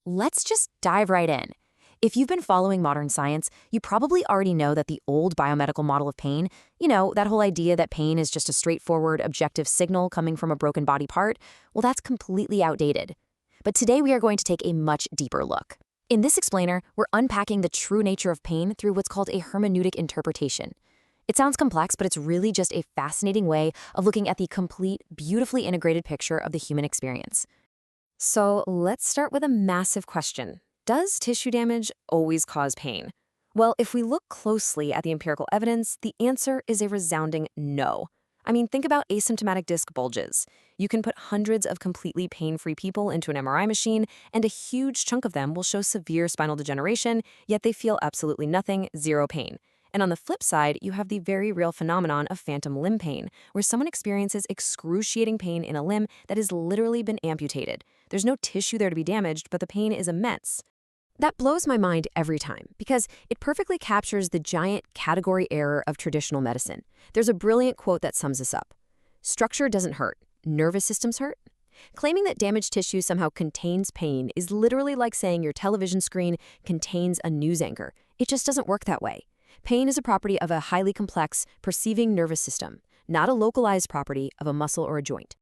Let's just dive right in. If you've been following modern science, you probably already know that the old biomedical model of pain, that whole idea that pain is just a straightforward, objective signal coming from a broken body part, well, that's completely outdated. But today we are going to take a much deeper look. In this explainer, we're unpacking the true nature of pain through what's called a hermeneutic interpretation. It sounds complex, but it's really just a fascinating way of looking at the complete, beautifully integrated picture of the human experience. So let's start with a massive question. Does tissue damage always cause pain? Well, if we look closely at the empirical evidence, the answer is a resounding no. I mean, think about asymptomatic disc bulges. You can put hundreds of completely pain-free people into an MRI machine, and a huge chunk of them will show severe spinal degeneration, yet they feel absolutely nothing, zero pain. And on the flip side, you have the very real phenomenon of phantom limb pain, where someone experiences excruciating pain in a limb that has literally been amputated. There's no tissue there to be damaged, but the pain is immense. That blows my mind every time, because it perfectly captures the giant category error of traditional medicine. There's a brilliant quote that sums this up. Structure doesn't hurt, nervous systems hurt. Claiming that damaged tissue somehow contains pain is literally like saying your television screen contains a news anchor. It just doesn't work that way. Pain is a property of a highly complex, perceiving nervous system, not a localized property of a muscle or a joint.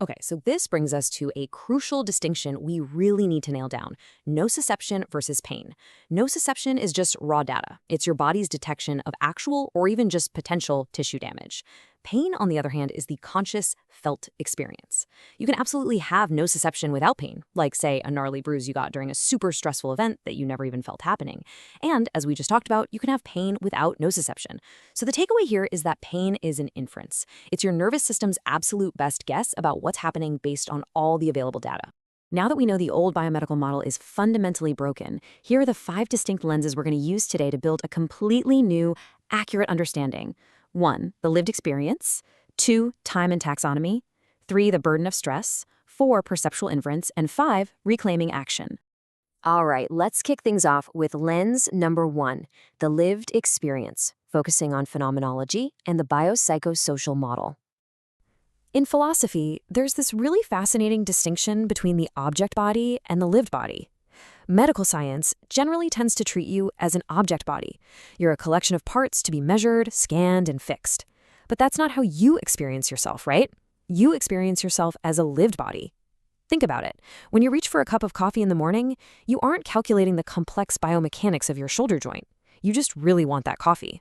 Okay, so this brings us to a crucial distinction we really need to nail down: nociception versus pain. Nociception is just raw data. It's your body's detection of actual or even just potential tissue damage. Pain, on the other hand, is the conscious, felt experience. You can absolutely have nociception without pain, like, say, a gnarly bruise you got during a super stressful event that you never even felt happening. And, as we just talked about, you can have pain without nociception. So the takeaway here is that pain is an inference. It's your nervous system's absolute best guess about what's happening based on all the available data. Now that we know the old biomedical model is fundamentally broken, here are the 5 distinct lenses we're going to use today to build a completely new, accurate understanding. 1. The lived experience. 2. Time and taxonomy. 3. The burden of stress. 4. Perceptual inference. And 5. Reclaiming action. All right, let's kick things off with lens number 1, the lived experience, focusing on phenomenology and the biopsychosocial model. In philosophy, there's this really fascinating distinction between the object body and the lived body. Medical science generally tends to treat you as an object body. You're a collection of parts to be measured, scanned, and fixed. But that's not how you experience yourself, right? You experience yourself as a lived body. Think about it. When you reach for a cup of coffee in the morning, you aren't calculating the complex biomechanics of your shoulder joint. You just really want that coffee.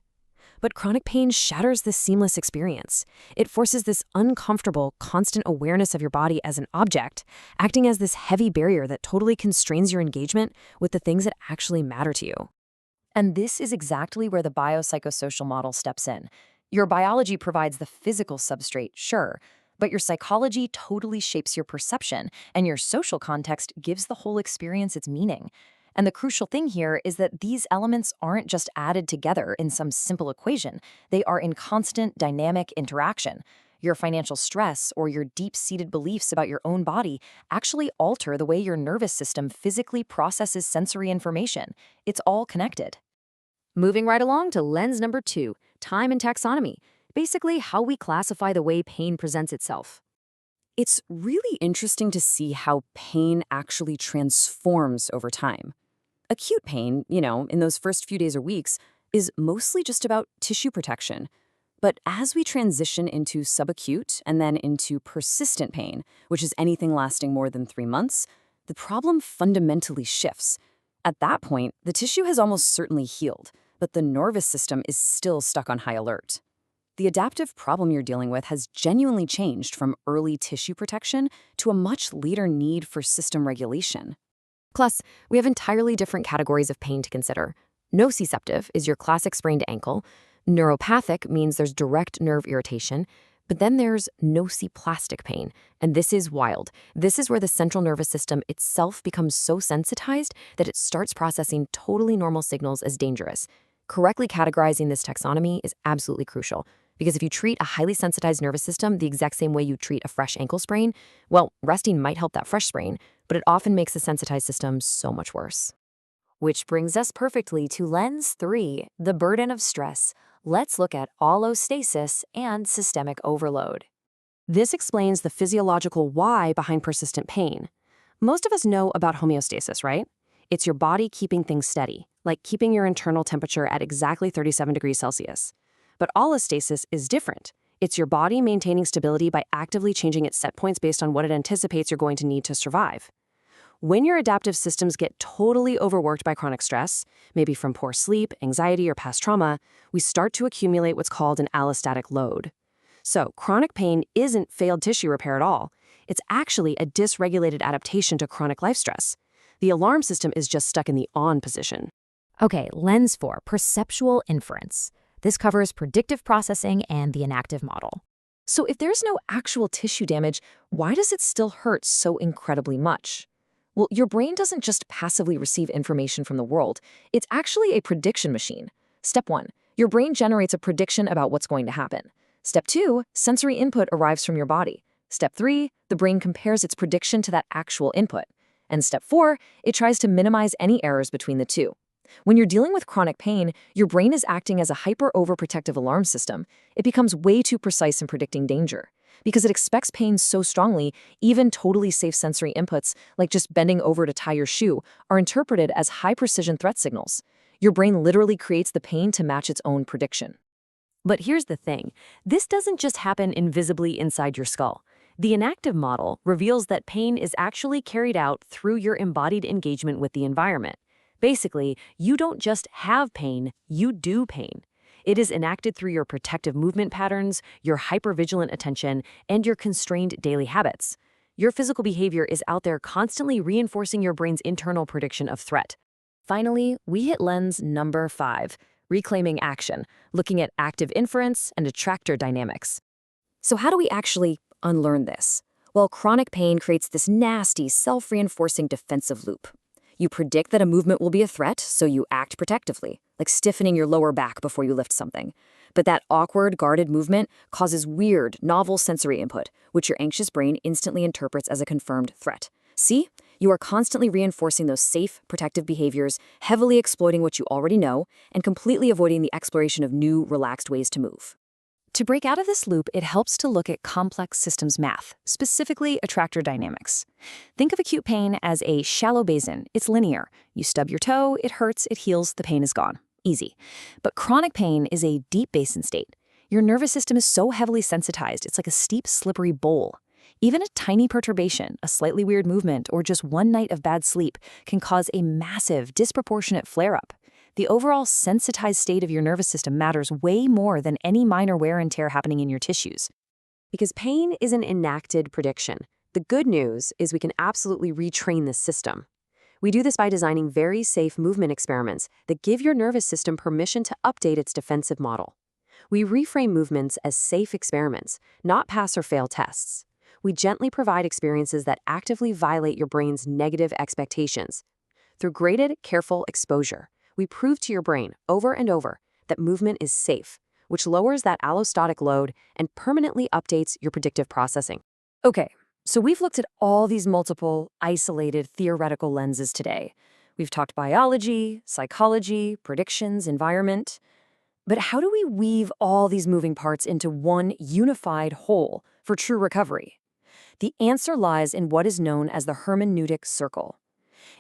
But chronic pain shatters this seamless experience. It forces this uncomfortable, constant awareness of your body as an object, acting as this heavy barrier that totally constrains your engagement with the things that actually matter to you. And this is exactly where the biopsychosocial model steps in. Your biology provides the physical substrate, sure, but your psychology totally shapes your perception, and your social context gives the whole experience its meaning. And the crucial thing here is that these elements aren't just added together in some simple equation. They are in constant dynamic interaction. Your financial stress or your deep-seated beliefs about your own body actually alter the way your nervous system physically processes sensory information. It's all connected. Moving right along to lens number 2, time and taxonomy. Basically, how we classify the way pain presents itself. It's really interesting to see how pain actually transforms over time. Acute pain, in those first few days or weeks, is mostly just about tissue protection. But as we transition into subacute and then into persistent pain, which is anything lasting more than 3 months, the problem fundamentally shifts. At that point, the tissue has almost certainly healed, but the nervous system is still stuck on high alert. The adaptive problem you're dealing with has genuinely changed from early tissue protection to a much later need for system regulation. Plus, we have entirely different categories of pain to consider. Nociceptive is your classic sprained ankle. Neuropathic means there's direct nerve irritation. But then there's nociplastic pain, and this is wild. This is where the central nervous system itself becomes so sensitized that it starts processing totally normal signals as dangerous. Correctly categorizing this taxonomy is absolutely crucial, because if you treat a highly sensitized nervous system the exact same way you treat a fresh ankle sprain, well, resting might help that fresh sprain, but it often makes the sensitized system so much worse. Which brings us perfectly to lens 3, the burden of stress. Let's look at allostasis and systemic overload. This explains the physiological why behind persistent pain. Most of us know about homeostasis, right? It's your body keeping things steady, like keeping your internal temperature at exactly 37 degrees Celsius. But allostasis is different. It's your body maintaining stability by actively changing its set points based on what it anticipates you're going to need to survive. When your adaptive systems get totally overworked by chronic stress, maybe from poor sleep, anxiety, or past trauma, we start to accumulate what's called an allostatic load. So, chronic pain isn't failed tissue repair at all. It's actually a dysregulated adaptation to chronic life stress. The alarm system is just stuck in the on position. Okay, lens 4, perceptual inference. This covers predictive processing and the enactive model. So if there's no actual tissue damage, why does it still hurt so incredibly much? Well, your brain doesn't just passively receive information from the world. It's actually a prediction machine. Step 1, your brain generates a prediction about what's going to happen. Step 2, sensory input arrives from your body. Step 3, the brain compares its prediction to that actual input. And step 4, it tries to minimize any errors between the two. When you're dealing with chronic pain, your brain is acting as a hyper-overprotective alarm system. It becomes way too precise in predicting danger. Because it expects pain so strongly, even totally safe sensory inputs, like just bending over to tie your shoe, are interpreted as high-precision threat signals. Your brain literally creates the pain to match its own prediction. But here's the thing. This doesn't just happen invisibly inside your skull. The enactive model reveals that pain is actually carried out through your embodied engagement with the environment. Basically, you don't just have pain, you do pain. It is enacted through your protective movement patterns, your hypervigilant attention, and your constrained daily habits. Your physical behavior is out there constantly reinforcing your brain's internal prediction of threat. Finally, we hit lens number 5, reclaiming action, looking at active inference and attractor dynamics. So how do we actually unlearn this? Well, chronic pain creates this nasty, self-reinforcing defensive loop. You predict that a movement will be a threat, so you act protectively, like stiffening your lower back before you lift something. But that awkward, guarded movement causes weird, novel sensory input, which your anxious brain instantly interprets as a confirmed threat. See? You are constantly reinforcing those safe, protective behaviors, heavily exploiting what you already know, and completely avoiding the exploration of new, relaxed ways to move. To break out of this loop, it helps to look at complex systems math, specifically attractor dynamics. Think of acute pain as a shallow basin. It's linear. You stub your toe, it hurts, it heals, the pain is gone. Easy. But chronic pain is a deep basin state. Your nervous system is so heavily sensitized, it's like a steep, slippery bowl. Even a tiny perturbation, a slightly weird movement, or just one night of bad sleep can cause a massive, disproportionate flare-up. The overall sensitized state of your nervous system matters way more than any minor wear and tear happening in your tissues. Because pain is an enacted prediction. The good news is we can absolutely retrain this system. We do this by designing very safe movement experiments that give your nervous system permission to update its defensive model. We reframe movements as safe experiments, not pass or fail tests. We gently provide experiences that actively violate your brain's negative expectations. Through graded, careful exposure, we prove to your brain over and over that movement is safe, which lowers that allostatic load and permanently updates your predictive processing. Okay, so we've looked at all these multiple, isolated, theoretical lenses today. We've talked biology, psychology, predictions, environment. But how do we weave all these moving parts into one unified whole for true recovery? The answer lies in what is known as the hermeneutic circle.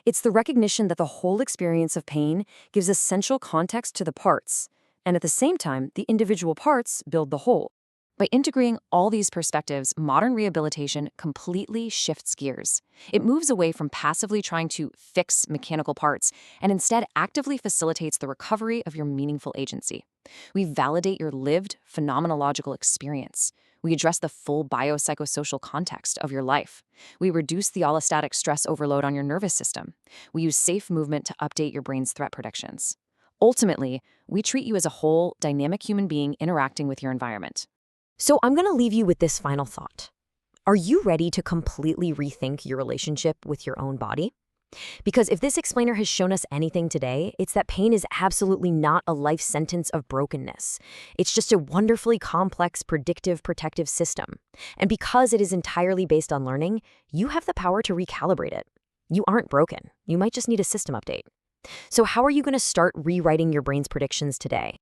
It's the recognition that the whole experience of pain gives essential context to the parts, and at the same time, the individual parts build the whole. By integrating all these perspectives, modern rehabilitation completely shifts gears. It moves away from passively trying to fix mechanical parts and instead actively facilitates the recovery of your meaningful agency. We validate your lived, phenomenological experience. We address the full biopsychosocial context of your life. We reduce the allostatic stress overload on your nervous system. We use safe movement to update your brain's threat predictions. Ultimately, we treat you as a whole, dynamic human being interacting with your environment. So I'm going to leave you with this final thought. Are you ready to completely rethink your relationship with your own body? Because if this explainer has shown us anything today, it's that pain is absolutely not a life sentence of brokenness. It's just a wonderfully complex, predictive, protective system. And because it is entirely based on learning, you have the power to recalibrate it. You aren't broken. You might just need a system update. So how are you going to start rewriting your brain's predictions today?